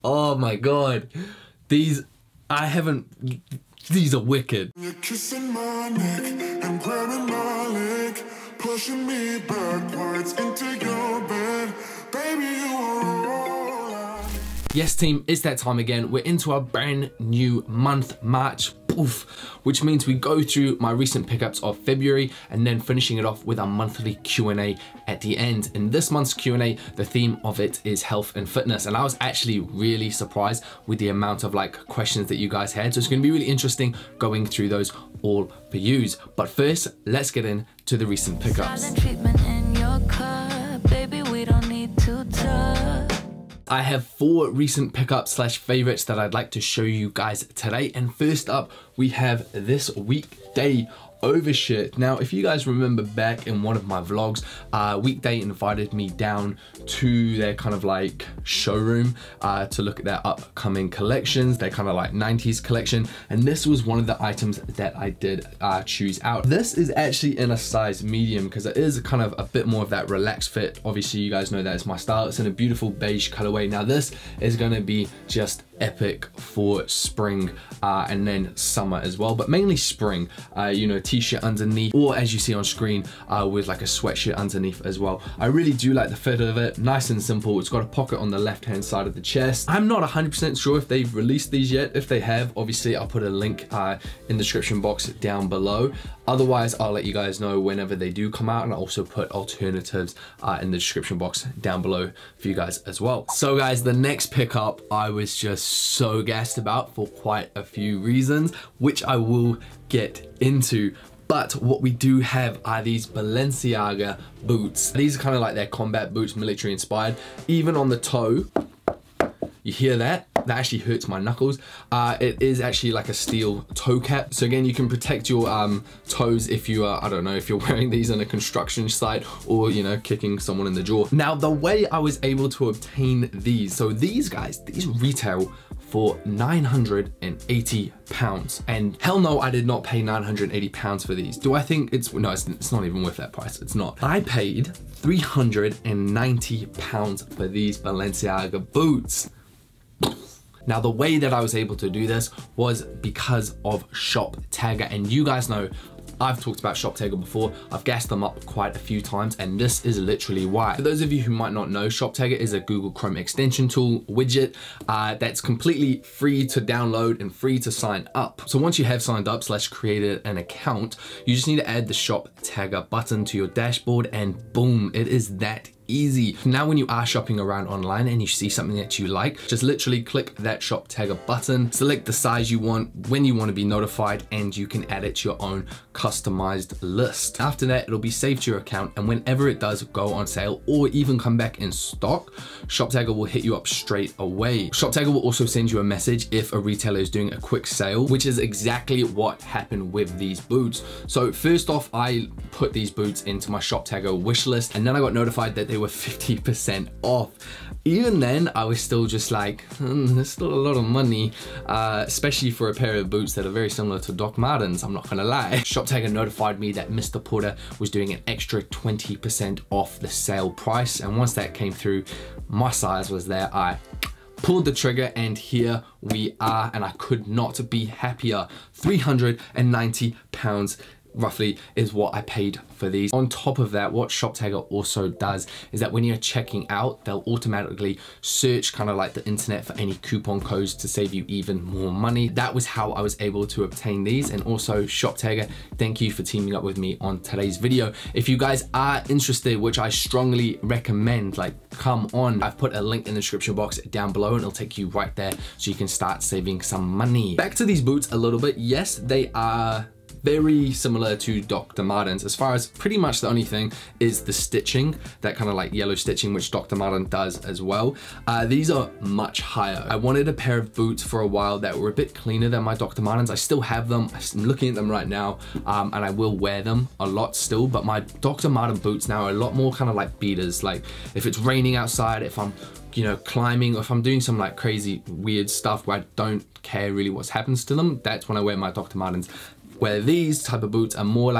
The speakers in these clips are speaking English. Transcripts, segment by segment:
Oh my god. These, these are wicked. You're kissing my neck and grabbing my leg, pushing me backwards into your bed. Baby, you are all I need. Yes team, it's that time again. We're into our brand new month, March, poof, which means we go through my recent pickups of February and then finishing it off with our monthly Q&A at the end. In this month's Q&A, the theme of it is health and fitness, and I was actually really surprised with the amount of questions that you guys had. So it's gonna be really interesting going through those all for yous. But first, let's get into the recent pickups. Silent treatment in your cup, baby, we don't need to touch. I have 4 recent pickups slash favorites that I'd like to show you guys today. And first up, we have this weekday overshirt. Now, if you guys remember back in one of my vlogs, Weekday invited me down to their kind of showroom to look at their upcoming collections, their kind of 90s collection. And this was one of the items that I did choose out. This is actually in a size medium because it is kind of a bit more of that relaxed fit. Obviously, you guys know that it's my style. It's in a beautiful beige colorway. Now, this is gonna be just epic for spring and then summer as well, but mainly spring. You know, t-shirt underneath, or as you see on screen, with a sweatshirt underneath as well. I really do like the fit of it, nice and simple. It's got a pocket on the left hand side of the chest. I'm not 100% sure if they've released these yet. If they have, obviously I'll put a link in the description box down below. Otherwise, I'll let you guys know whenever they do come out, and I'll also put alternatives in the description box down below for you guys as well. So guys, the next pickup I was just so gassed about for quite a few reasons, which I will get into. But what we do have are these Balenciaga boots. These are kind of like their combat boots, military inspired. Even on the toe, you hear that? That actually hurts my knuckles. It is actually like a steel toe cap. So again, you can protect your toes if you are, I don't know, if you're wearing these on a construction site or, you know, kicking someone in the jaw. Now, the way I was able to obtain these, so these guys, these retail for £980. And hell no, I did not pay £980 for these. Do I think no, it's not even worth that price. It's not. I paid £390 for these Balenciaga boots. Now, the way that I was able to do this was because of ShopTagger, and you guys know I've talked about ShopTagger before. I've gassed them up quite a few times, and this is literally why. For those of you who might not know, ShopTagger is a Google Chrome extension tool widget that's completely free to download and free to sign up. So once you have signed up / created an account, you just need to add the ShopTagger button to your dashboard, and boom, it is that easy. Now, when you are shopping around online and you see something that you like, just literally click that ShopTagger button, select the size you want, when you want to be notified, and you can add it to your own customized list. After that, it'll be saved to your account, and whenever it does go on sale or even come back in stock, ShopTagger will hit you up straight away. ShopTagger will also send you a message if a retailer is doing a quick sale, which is exactly what happened with these boots. So first off, I put these boots into my ShopTagger wish list, and then I got notified that they were 50% off. Even then, I was still just like, there's still a lot of money, especially for a pair of boots that are very similar to Doc Martens, I'm not gonna lie. ShopTagger notified me that Mr. Porter was doing an extra 20% off the sale price, and once that came through, my size was there. I pulled the trigger, and here we are, and I could not be happier. £390 roughly is what I paid for these. On top of that, what ShopTagger also does is that when you're checking out, they'll automatically search kind of the internet for any coupon codes to save you even more money. That was how I was able to obtain these. And also, ShopTagger, thank you for teaming up with me on today's video. If you guys are interested, which I strongly recommend, come on. I've put a link in the description box down below, and it'll take you right there so you can start saving some money. Back to these boots a little bit. Yes, they are very similar to Dr. Martens, as far as pretty much the only thing is the stitching, that kind of yellow stitching, which Dr. Martens does as well. These are much higher. I wanted a pair of boots for a while that were a bit cleaner than my Dr. Martens. I still have them. I'm looking at them right now, and I will wear them a lot still, but my Dr. Martens boots now are a lot more kind of like beaters. Like if it's raining outside, if I'm climbing, or if I'm doing some crazy weird stuff where I don't care really what happens to them, that's when I wear my Dr. Martens. Where these type of boots are more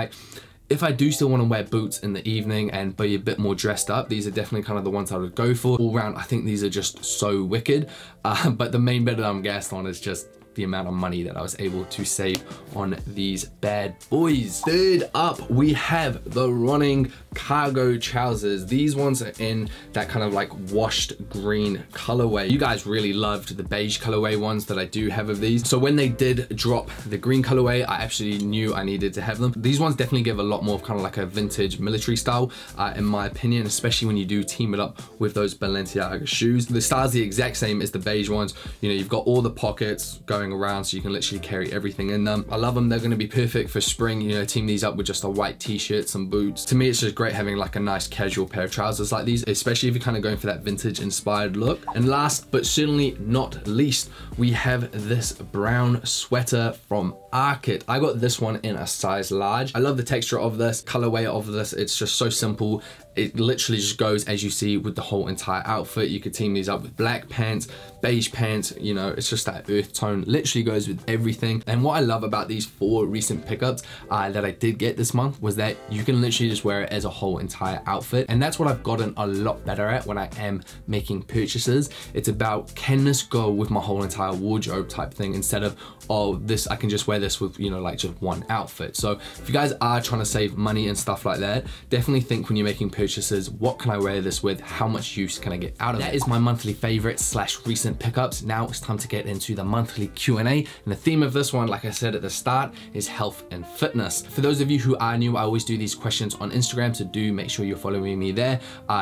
if I do still want to wear boots in the evening and be a bit more dressed up, these are definitely kind of the ones I would go for. All round, I think these are just so wicked. But the main bit that I'm gassed on is just the amount of money that I was able to save on these bad boys. Third up, we have the running cargo trousers. These ones are in that kind of like washed green colorway. You guys really loved the beige colorway ones that I do have of these. So when they did drop the green colorway, I actually knew I needed to have them. These ones definitely give a lot more of kind of like a vintage military style, in my opinion, especially when you do team it up with those Balenciaga shoes. The style's the exact same as the beige ones. You know, you've got all the pockets going around so you can literally carry everything in them. I love them. They're going to be perfect for spring. You know, team these up with just a white t-shirt, some boots. To me, it's just great having like a nice casual pair of trousers like these, especially if you're kind of going for that vintage inspired look. And last but certainly not least, we have this brown sweater from ARKET. I got this one in a size large. I love the texture of this, colorway of this. It's just so simple. It literally just goes, as you see, with the whole entire outfit. You could team these up with black pants, beige pants, you know, it's just that earth tone, literally goes with everything. And what I love about these 4 recent pickups that I did get this month was that you can literally just wear it as a whole entire outfit. And that's what I've gotten a lot better at when I am making purchases. It's about, can this go with my whole entire wardrobe type thing, instead of, oh, this, I can just wear this with, you know, like just one outfit. So if you guys are trying to save money and stuff like that, definitely think when you're making purchases, what can I wear this with? How much use can I get out of it? That is my monthly favorites / recent pickups. Now it's time to get into the monthly Q&A. And the theme of this one, like I said at the start, is health and fitness. For those of you who are new, I always do these questions on Instagram, so do make sure you're following me there,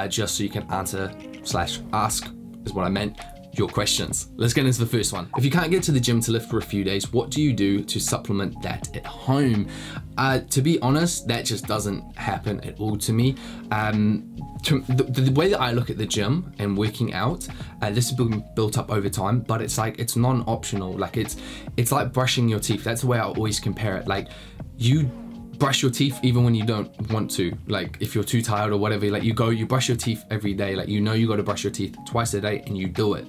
just so you can answer / ask is what I meant, your questions. Let's get into the first one. If you can't get to the gym to lift for a few days, what do you do to supplement that at home? To be honest, that just doesn't happen at all to me. The way that I look at the gym and working out, this has been built up over time, but it's like, it's non-optional. Like it's like brushing your teeth. That's the way I always compare it. Like, you brush your teeth even when you don't want to. Like, if you're too tired or whatever, like you brush your teeth every day. Like, you know you got to brush your teeth twice a day and you do it.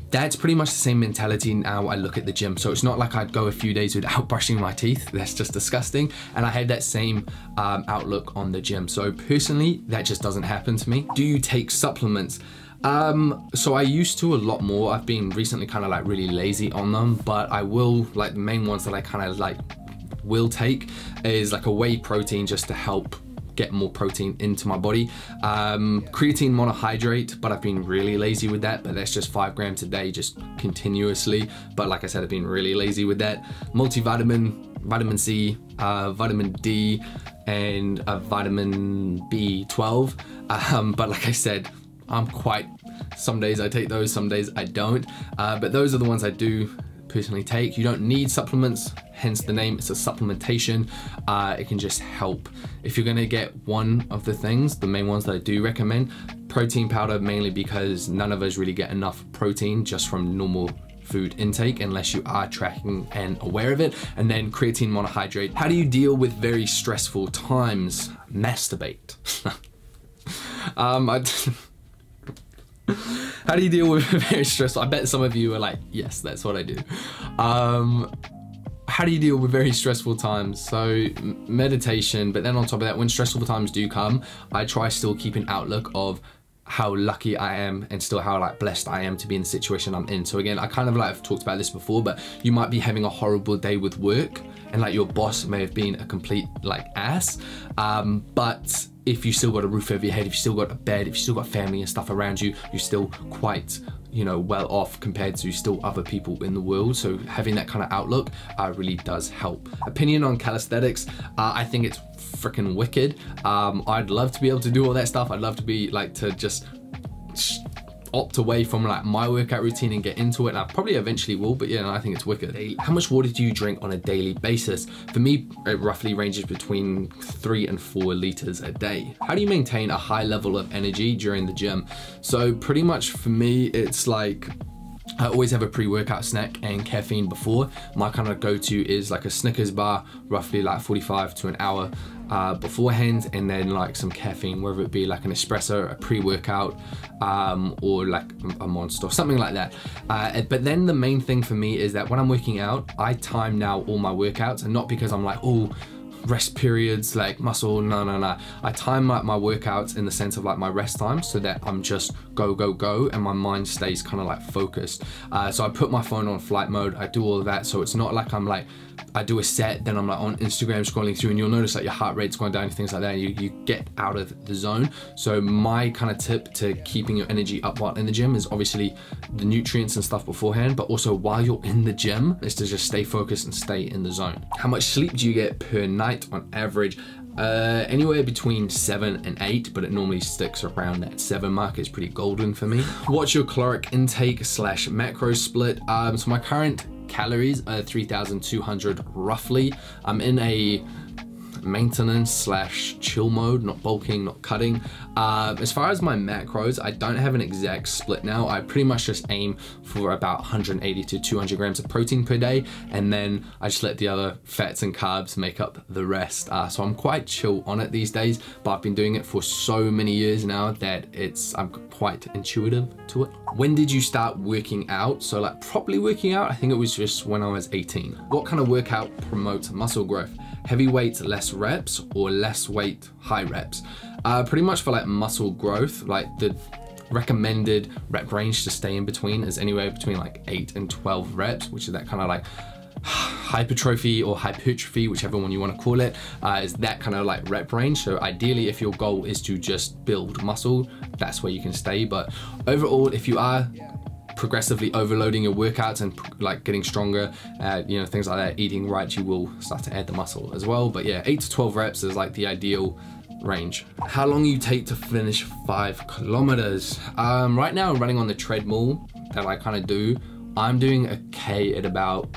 That's pretty much the same mentality now I look at the gym. So it's not like I'd go a few days without brushing my teeth. That's just disgusting. And I had that same outlook on the gym. So personally, that just doesn't happen to me. Do you take supplements? So I used to a lot more. I've been recently kind of like really lazy on them, but I will, like, the main ones that I kind of like will take is like a whey protein, just to help get more protein into my body. Creatine monohydrate, but I've been really lazy with that, but that's just 5 grams a day, just continuously. But like I said, I've been really lazy with that. Multivitamin, vitamin C, vitamin D, and vitamin B12. But like I said, some days I take those, some days I don't. But those are the ones I do personally take. You don't need supplements, hence the name. It's a supplementation. It can just help. If you're gonna get one of the things, the main ones that I do recommend, protein powder, mainly because none of us really get enough protein just from normal food intake unless you are tracking and aware of it. And then creatine monohydrate. How do you deal with very stressful times? Masturbate. How do you deal with very stressful? I bet some of you are like, yes, that's what I do. How do you deal with very stressful times? So meditation, but then on top of that, when stressful times do come, I try still keep an outlook of how lucky I am and still how like blessed I am to be in the situation I'm in. So again, I kind of like, I've talked about this before, but you might be having a horrible day with work and like your boss may have been a complete like ass, but if you still got a roof over your head, if you still got a bed, if you still got family and stuff around you, you're still quite, you know, well off compared to still other people in the world. So having that kind of outlook really does help. Opinion on calisthenics, I think it's freaking wicked. I'd love to be able to do all that stuff. I'd love to be like, to just opt away from like my workout routine and get into it, and I probably eventually will, but yeah, I think it's wicked. How much water do you drink on a daily basis? For me, it roughly ranges between 3 and 4 liters a day. How do you maintain a high level of energy during the gym? So pretty much for me, it's like, I always have a pre-workout snack and caffeine before. My kind of go-to is like a Snickers bar, roughly like 45 to an hour beforehand, and then like some caffeine, whether it be like an espresso, a pre-workout, or like a Monster, something like that. But then the main thing for me is that when I'm working out, I time now all my workouts, and not because I'm like, oh, rest periods, like muscle, no. I time like my workouts in the sense of like my rest time so that I'm just go and my mind stays kind of like focused. So I put my phone on flight mode, I do all of that, so it's not like I'm like, I do a set, then I'm like on Instagram scrolling through, and you'll notice that your heart rate's going down and things like that, and you get out of the zone. So my kind of tip to keeping your energy up while in the gym is obviously the nutrients and stuff beforehand, but also while you're in the gym is to just stay focused and stay in the zone. How much sleep do you get per night on average? Anywhere between 7 and 8, but it normally sticks around that 7 mark. Is pretty golden for me. What's your caloric intake / macro split? So my current calories are 3,200 roughly. I'm in a maintenance / chill mode, not bulking, not cutting. As far as my macros, I don't have an exact split now. I pretty much just aim for about 180 to 200 grams of protein per day, and then I just let the other fats and carbs make up the rest. So I'm quite chill on it these days, but I've been doing it for so many years now that I'm quite intuitive to it. When did you start working out? So like properly working out, I think it was just when I was 18. What kind of workout promotes muscle growth? Heavy weight, less reps, or less weight, high reps? Pretty much for like muscle growth, like the recommended rep range to stay in between is anywhere between like 8 and 12 reps, which is that kind of like hypertrophy or hypertrophy, whichever one you want to call it, is that kind of like rep range. So ideally, if your goal is to just build muscle, that's where you can stay. But overall, if you are progressively overloading your workouts and like getting stronger, you know, things like that, eating right, you will start to add the muscle as well. But yeah, 8 to 12 reps is like the ideal range. How long you take to finish 5 kilometers? Right now I'm running on the treadmill that I kind of do. I'm doing a K at about,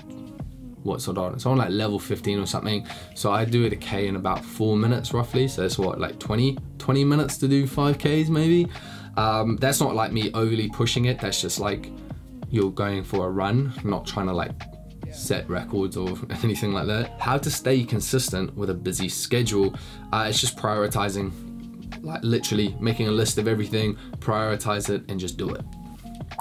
what's it on? It's on like level 15 or something. So I do it a K in about 4 minutes roughly. So it's what, like 20 minutes to do 5Ks maybe. That's not like me overly pushing it. That's just like you're going for a run, not trying to like set records or anything like that. How to stay consistent with a busy schedule? It's just prioritizing, like literally making a list of everything, prioritize it, and just do it.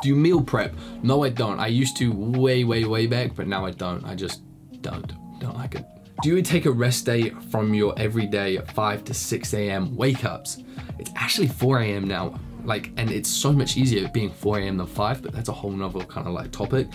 Do you meal prep? No, I don't. I used to way back, but now I don't. I just don't like it. Do you take a rest day from your everyday 5 to 6 a.m. wake ups? It's actually 4 a.m. now. Like, and it's so much easier being 4 a.m. than 5, but that's a whole nother kind of like topic.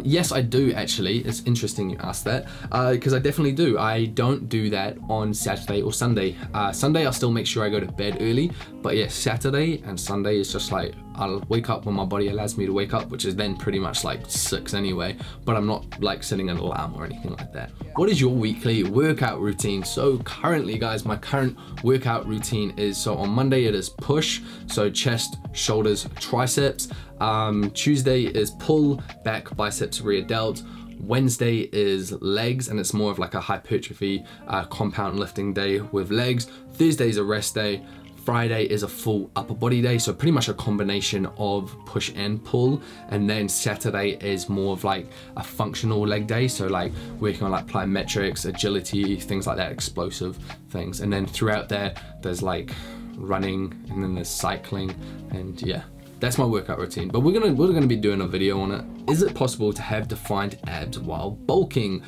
Yes, I do actually. It's interesting you asked that, because I definitely do. I don't do that on Saturday or Sunday. Sunday, I'll still make sure I go to bed early, but yeah, Saturday and Sunday is just like, I'll wake up when my body allows me to wake up, which is then pretty much like 6 anyway, but I'm not like setting an alarm or anything like that. What is your weekly workout routine? So currently, guys, my current workout routine is, so on Monday it is push, so chest, shoulders, triceps. Tuesday is pull, back, biceps, rear delt. Wednesday is legs, and it's more of like a hypertrophy compound lifting day with legs. Thursday is a rest day. Friday is a full upper body day, so pretty much a combination of push and pull. And then Saturday is more of like a functional leg day, so like working on like plyometrics, agility, things like that, explosive things. And then throughout there's like running, and then there's cycling, and yeah, that's my workout routine. But we're gonna be doing a video on it. Is it possible to have defined abs while bulking?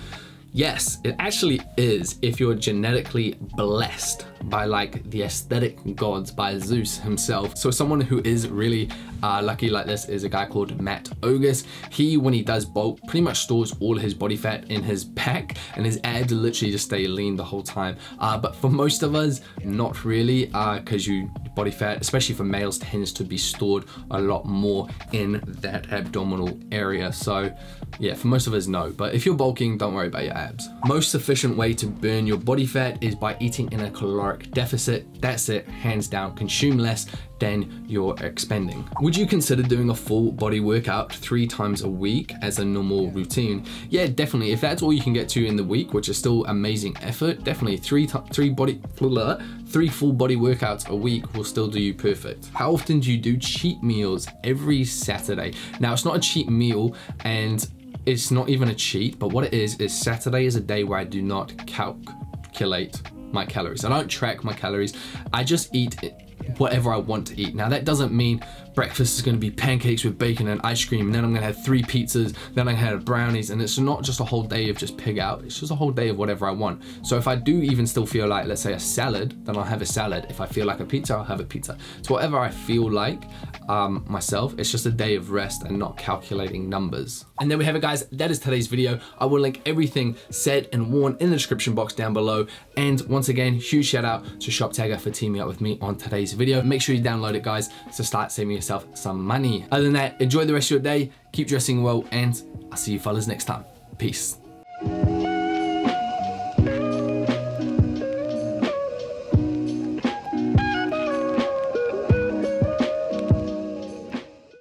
Yes, it actually is, if you're genetically blessed by like the aesthetic gods, by Zeus himself. So someone who is really lucky like this is a guy called Matt Ogus. He, when he does bulk, pretty much stores all his body fat in his back, and his abs literally just stay lean the whole time. But for most of us, not really, because body fat, especially for males, tends to be stored a lot more in that abdominal area. So yeah, for most of us, no. But if you're bulking, don't worry about your abs. Most efficient way to burn your body fat is by eating in a caloric deficit. That's it, hands down. Consume less than you're expending. Would you consider doing a full body workout 3 times a week as a normal routine? Yeah, definitely. If that's all you can get to in the week, which is still amazing effort, definitely 3 full body workouts a week will still do you perfect. How often do you do cheat meals? Every Saturday. Now, it's not a cheat meal, and it's not even a cheat, but what it is Saturday is a day where I do not calculate my calories. I don't track my calories. I just eat whatever I want to eat. Now, that doesn't mean breakfast is gonna be pancakes with bacon and ice cream, and then I'm gonna have 3 pizzas, then I'm gonna have brownies, and it's not just a whole day of just pig out, it's just a whole day of whatever I want. So if I do even still feel like, let's say, a salad, then I'll have a salad. If I feel like a pizza, I'll have a pizza. It's whatever I feel like myself. It's just a day of rest and not calculating numbers. And there we have it, guys. That is today's video. I will link everything said and worn in the description box down below. And once again, huge shout out to ShopTagger for teaming up with me on today's video. Make sure you download it, guys, to start saving yourself some money. Other than that, enjoy the rest of your day, keep dressing well, and I'll see you fellas next time. Peace.